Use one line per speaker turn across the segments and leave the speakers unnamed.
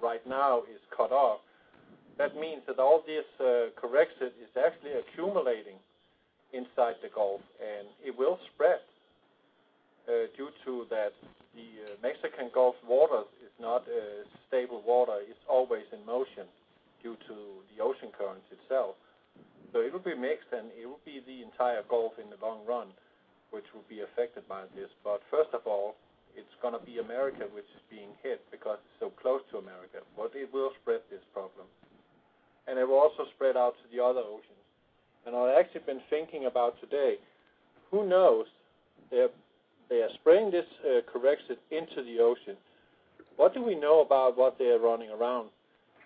right now is cut off, that means that all this correction is actually accumulating inside the Gulf, and it will spread due to that the Mexican Gulf waters is not stable water. It's always in motion due to the ocean currents itself. So it will be mixed, and it will be the entire Gulf in the long run which will be affected by this. But first of all, it's going to be America which is being hit because it's so close to America. But it will spread this problem. And it will also spread out to the other oceans. And I've actually been thinking about today, who knows, they are spraying this correction into the ocean. What do we know about what they are running around,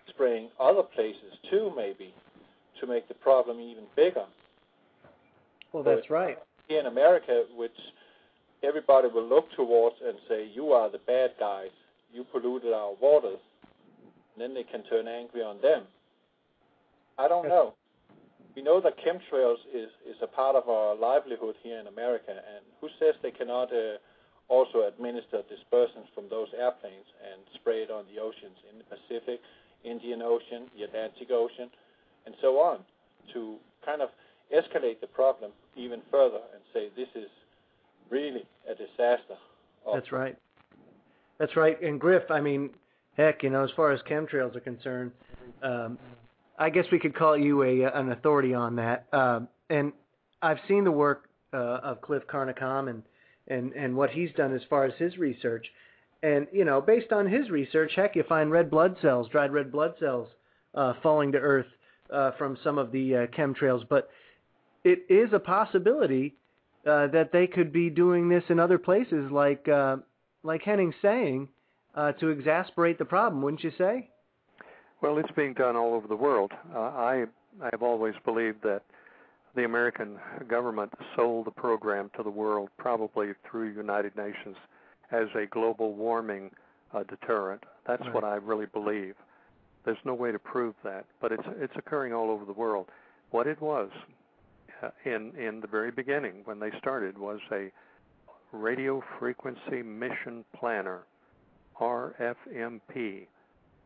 spraying other places too, maybe, to make the problem even bigger?
Well, that's right.
Here in America, which everybody will look towards and say, you are the bad guys, you polluted our waters, and then they can turn angry on them. I don't know. We know that chemtrails is a part of our livelihood here in America, and who says they cannot also administer dispersants from those airplanes and spray it on the oceans in the Pacific, Indian Ocean, the Atlantic Ocean, and so on, to kind of escalate the problem even further and say this is really a disaster.
That's right. That's right. And Griff, I mean, heck, as far as chemtrails are concerned, I guess we could call you an authority on that. And I've seen the work of Cliff Carnicom and what he's done as far as his research. And, based on his research, heck, you find dried red blood cells falling to Earth from some of the chemtrails. But it is a possibility that they could be doing this in other places, like Henning's saying, to exasperate the problem, wouldn't you say?
Well, it's being done all over the world. I have always believed that the American government sold the program to the world, probably through United Nations, as a global warming deterrent. That's right. What I really believe. There's no way to prove that, but it's occurring all over the world. What it was in the very beginning when they started was a radio frequency mission planner, RFMP.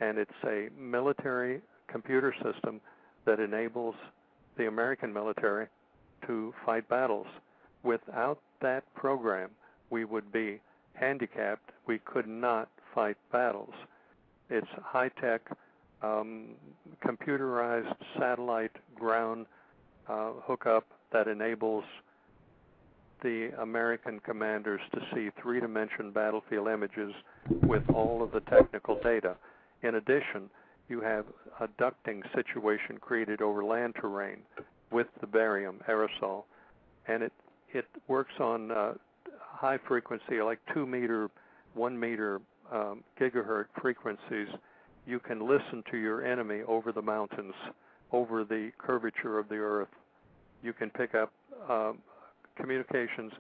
And it's a military computer system that enables the American military to fight battles. Without that program, we would be handicapped. We could not fight battles. It's high-tech, computerized satellite ground hookup that enables the American commanders to see three-dimension battlefield images with all of the technical data. In addition, you have a ducting situation created over land terrain with the barium aerosol, and it works on high frequency, like 2 meter, 1 meter gigahertz frequencies. You can listen to your enemy over the mountains, over the curvature of the earth. You can pick up communications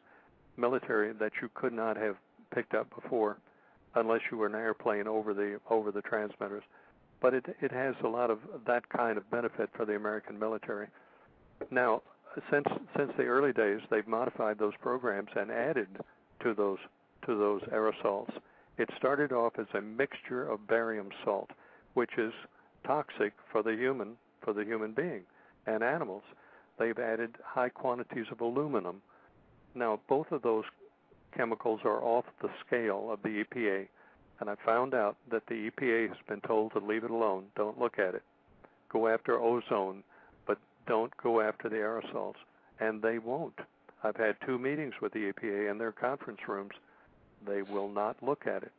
military that you could not have picked up before, unless you were an airplane over the transmitters. But it has a lot of that kind of benefit for the American military. Now, since the early days, they've modified those programs and added to those aerosols. It started off as a mixture of barium salt, which is toxic for the human being and animals. They've added high quantities of aluminum. Now, both of those chemicals are off the scale of the EPA, and I found out that the EPA has been told to leave it alone. Don't look at it. Go after ozone, but don't go after the aerosols, and they won't. I've had 2 meetings with the EPA in their conference rooms. They will not look at it.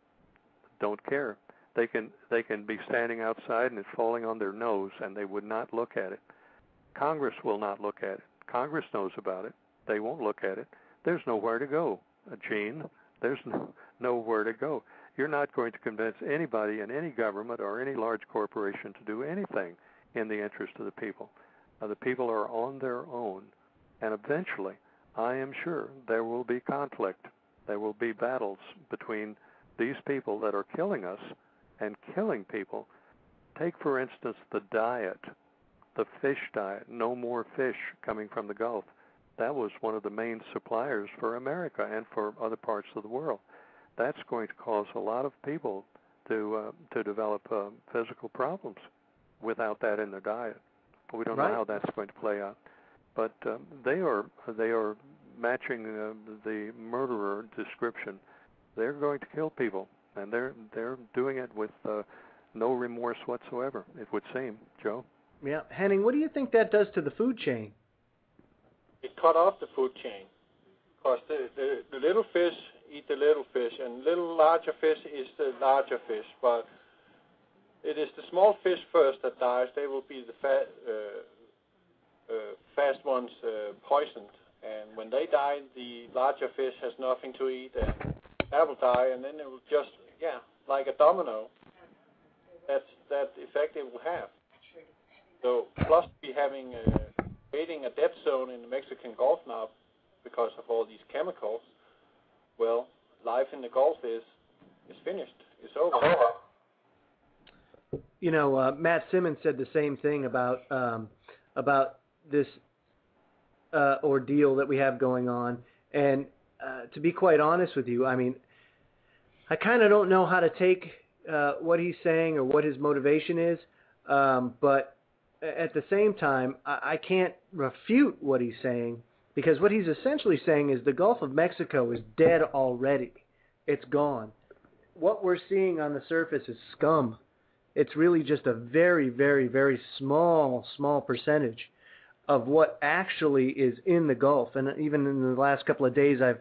Don't care. They can be standing outside and it's falling on their nose, and they would not look at it. Congress will not look at it. Congress knows about it. They won't look at it. There's nowhere to go. Gene, there's nowhere to go. You're not going to convince anybody in any government or any large corporation to do anything in the interest of the people. The people are on their own, and eventually, I am sure, there will be conflict. There will be battles between these people that are killing us and killing people. Take, for instance, the diet, the fish diet, no more fish coming from the Gulf. That was one of the main suppliers for America and for other parts of the world. That's going to cause a lot of people to develop physical problems without that in their diet. We don't know how that's going to play out, but they are matching the murderer description. They're going to kill people, and they're doing it with no remorse whatsoever, it would seem. Joe?
Yeah. Henning, what do you think that does to the food chain?
It cut off the food chain, because the little fish eat the little fish, and little larger fish is the larger fish, but it is the small fish first that dies. They will be the fast ones poisoned, and when they die, the larger fish has nothing to eat, and that will die, and then it will just, like a domino. That's that effect it will have. So, plus we creating a dead zone in the Mexican Gulf now because of all these chemicals. Well, life in the Gulf is finished. It's over.
You know, Matt Simmons said the same thing about this ordeal that we have going on. And to be quite honest with you, I mean, I kind of don't know how to take what he's saying or what his motivation is, but at the same time, I can't refute what he's saying, because what he's essentially saying is the Gulf of Mexico is dead already. It's gone. What we're seeing on the surface is scum. It's really just a very, very, very small percentage of what actually is in the Gulf. And even in the last couple of days, I've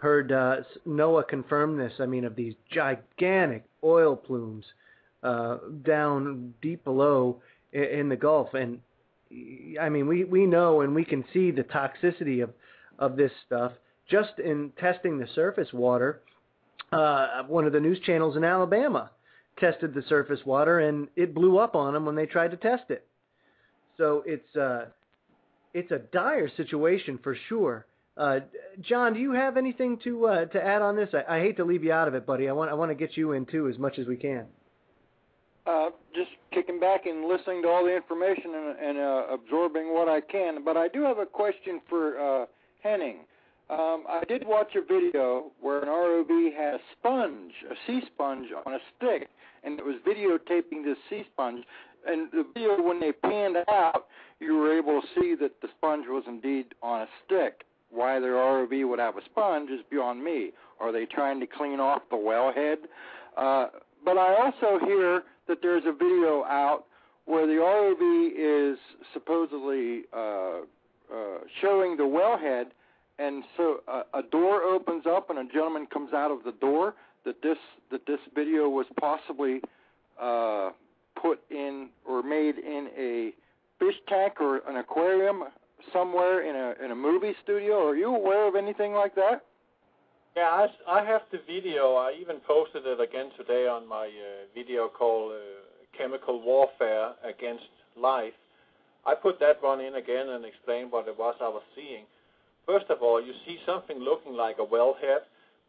heard NOAA confirm this. I mean, of these gigantic oil plumes down deep below in the Gulf. And I mean, we know and we can see the toxicity of this stuff just in testing the surface water. One of the news channels in Alabama tested the surface water, and it blew up on them when they tried to test it. So it's a dire situation for sure. John, do you have anything to add on this? I hate to leave you out of it, buddy. I want to get you in too as much as we can.
Just kicking back and listening to all the information and absorbing what I can. But I do have a question for Henning. I did watch a video where an ROV had a sea sponge on a stick, and it was videotaping this sea sponge. And the video, when they panned out, you were able to see that the sponge was indeed on a stick. Why their ROV would have a sponge is beyond me. Are they trying to clean off the wellhead? But I also hear that there's a video out where the ROV is supposedly showing the wellhead, and so a door opens up and a gentleman comes out of the door. That this video was possibly put in or made in a fish tank or an aquarium somewhere in a movie studio. Are you aware of anything like that?
Yeah, I have the video. I even posted it again today on my video called Chemical Warfare Against Life. I put that one in again and explained what it was I was seeing. First of all, you see something looking like a wellhead,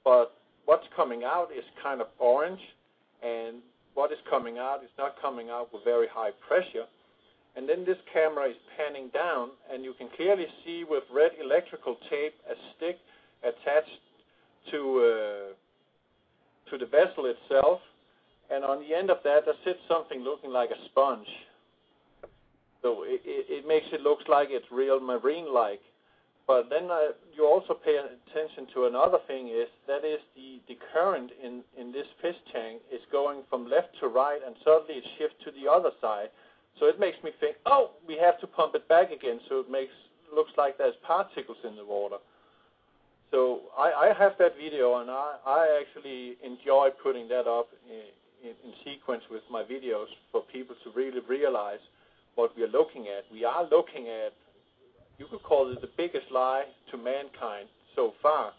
but what's coming out is kind of orange, and what is coming out is not coming out with very high pressure. And then this camera is panning down, and you can clearly see with red electrical tape a stick attached to the vessel itself, and on the end of that there sits something looking like a sponge. So it makes it look like it's real marine-like. But then you also pay attention to another thing, is that is the current in this fish tank is going from left to right, and suddenly it shifts to the other side. So it makes me think, oh, we have to pump it back again, so it looks like there's particles in the water. So I have that video, and I actually enjoy putting that up in sequence with my videos for people to really realize what we are looking at. We are looking at, you could call it the biggest lie to mankind so far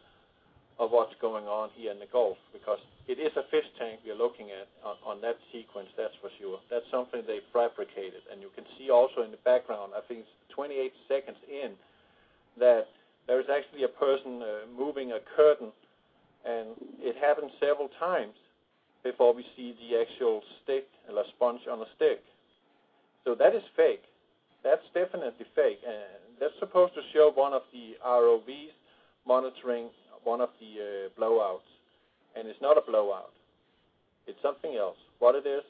of what's going on here in the Gulf, because it is a fish tank we are looking at on that sequence, that's for sure. That's something they fabricated, and you can see also in the background, I think it's 28 seconds in, that there is actually a person moving a curtain, and it happens several times before we see the actual stick, or sponge on a stick. So that is fake. That's definitely fake, and that's supposed to show one of the ROVs monitoring one of the blowouts, and it's not a blowout. It's something else. What it is,